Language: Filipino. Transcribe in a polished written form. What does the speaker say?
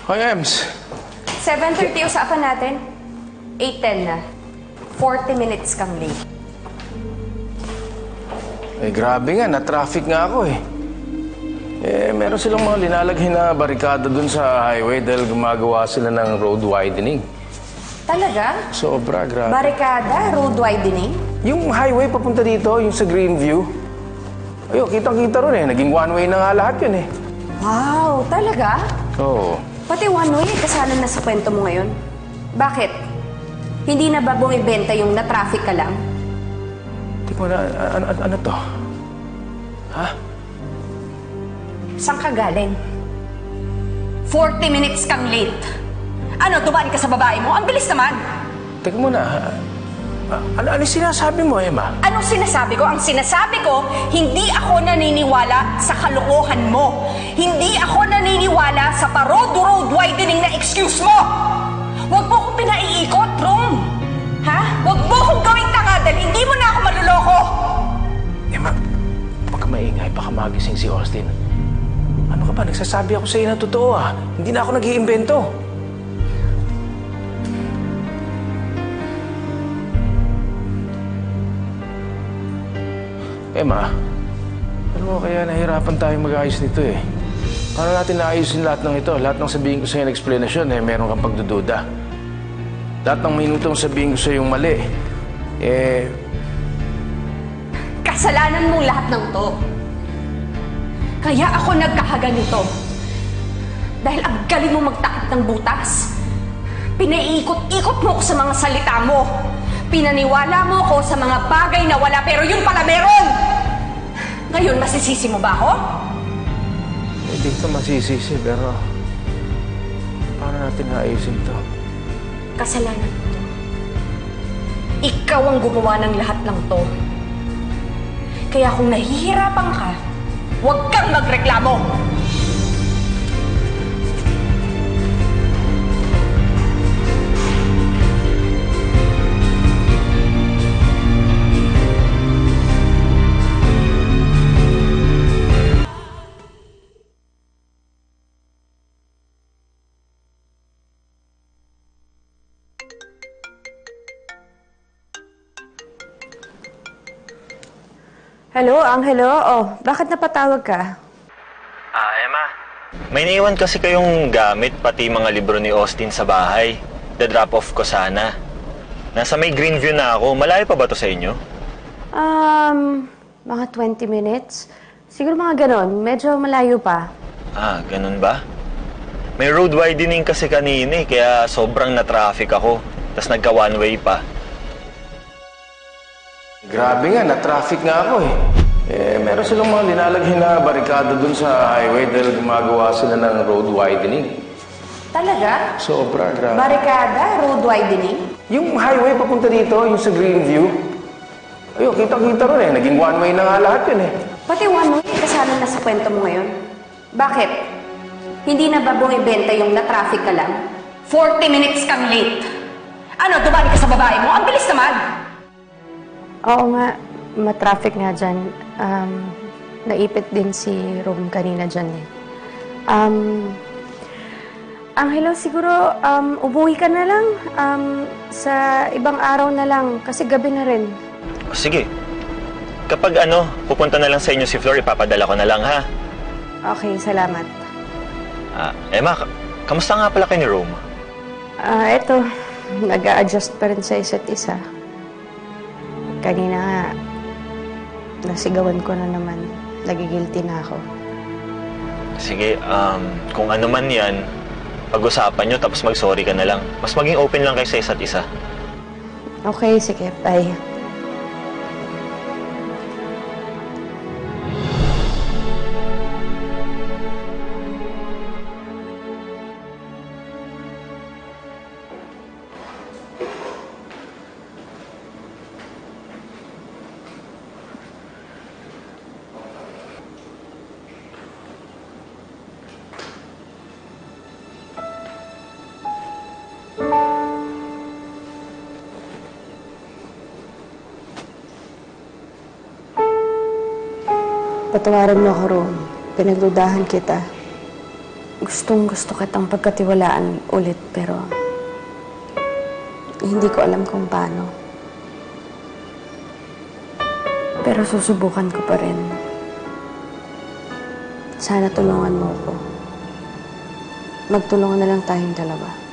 Hoy, Ems. 7:30 usapan natin. 8:10 na. 40 minutes kang late. Eh, grabe nga. Na-traffic nga ako eh. Eh, meron silang mga linalaghin na barikada dun sa highway dahil gumagawa sila ng road widening. Talaga? Sobra, grabe. Barikada? Road widening? Yung highway papunta dito, yung sa Greenview. Ayun, kitang-kita ron eh. Naging one-way na nga lahat yun eh. Wow, talaga? Oo. Pati one-way, kasalan na sa kwento mo ngayon. Bakit? Hindi na ba bumibenta yung na-traffic ka lang? Hindi ko na, ano to? Ha? Saan ka galing? 40 minutes kang late. Ano, dumaan ka sa babae mo? Ang bilis naman. Teka muna, ano sinasabi mo, Emma? Anong sinasabi ko? Ang sinasabi ko, hindi ako naniniwala sa kalokohan mo. Hindi ako naniniwala sa pa-road widening na excuse mo. Huwag mo akong pinaiikot, Rom. Ha? Huwag mo akong gawing tanga dahil hindi mo na ako maluloko. Emma, huwag ka maingay. Baka magising si Austin. Ano ka ba? Nagsasabi ako sa iyo na totoo ah. Hindi na ako nag-iimbento. Emma, ano mo kaya nahirapan tayong mag-ayos nito eh? Paano natin naayusin lahat ng ito? Lahat ng sabihin ko sa iyo na explanation eh, meron kang pagdududa. Lahat ng minutong sabihin ko sa iyo yung mali. Kasalanan mong lahat ng to. Kaya ako nagkakaganito. Dahil ang galing mo magtakip ng butas. Pinaiikot-ikot mo ko sa mga salita mo. Pinaniwala mo ko sa mga bagay na wala pero yun pala meron! Ngayon, masisisi mo ba ako? Hindi ko masisisi pero paano natin naayusin ito? Kasalanan mo to. Ikaw ang gumawa ng lahat ng to. Kaya kung nahihirapan ka, huwag kang magreklamo! Hello, Angelo. Oh, bakit napatawag ka? Emma. May naiwan kasi kayong gamit, pati mga libro ni Austin sa bahay. The-drop off ko sana. Nasa may Greenview na ako. Malayo pa ba to sa inyo? Mga 20 minutes. Siguro mga ganon. Medyo malayo pa. Ganun ba? May road widening kasi kanina kaya sobrang na-traffic ako. Tapos nagka-one-way pa. Grabe nga, na-traffic nga ako eh. Eh, meron silang mga linalaghin na barikada dun sa highway dahil gumagawa sila ng road widening. Talaga? Sobra, grabe. Barikada? Road widening? Yung highway papunta dito, yung sa Greenview. Ayun, kitang-kita ron eh. Naging one-way na nga lahat yun eh. Pati one-way, kasama na sa kwento mo ngayon. Bakit? Hindi na ba bumibenta yung na-traffic ka lang? 40 minutes kang late. Ano, dumaan ka sa babae mo? Ang bilis naman! Oo nga, ma-traffic nga dyan. Naipit din si Rom kanina dyan eh. Angelo, siguro umuwi ka na lang sa ibang araw na lang kasi gabi na rin. Sige. Kapag pupunta na lang sa inyo si Flor, ipapadala ko na lang ha. Okay, salamat. Emma, kamusta nga pala kayo ni Rome? Eto, nag-a-adjust pa rin sa isa't isa. Kanina nga, nasigawan ko na naman. Nagigilty na ako. Sige, kung ano man yan, pag-usapan nyo tapos mag-sorry ka na lang. Mas maging open lang kayo sa isa't isa. Okay, sige. Bye. Patawaran mo ako, Ron. Pinagdudahan kita. Gustong-gusto kitang pagkatiwalaan ulit, pero hindi ko alam kung paano. Pero susubukan ko pa rin. Sana tulungan mo ko. Magtulungan na lang tayong dalawa.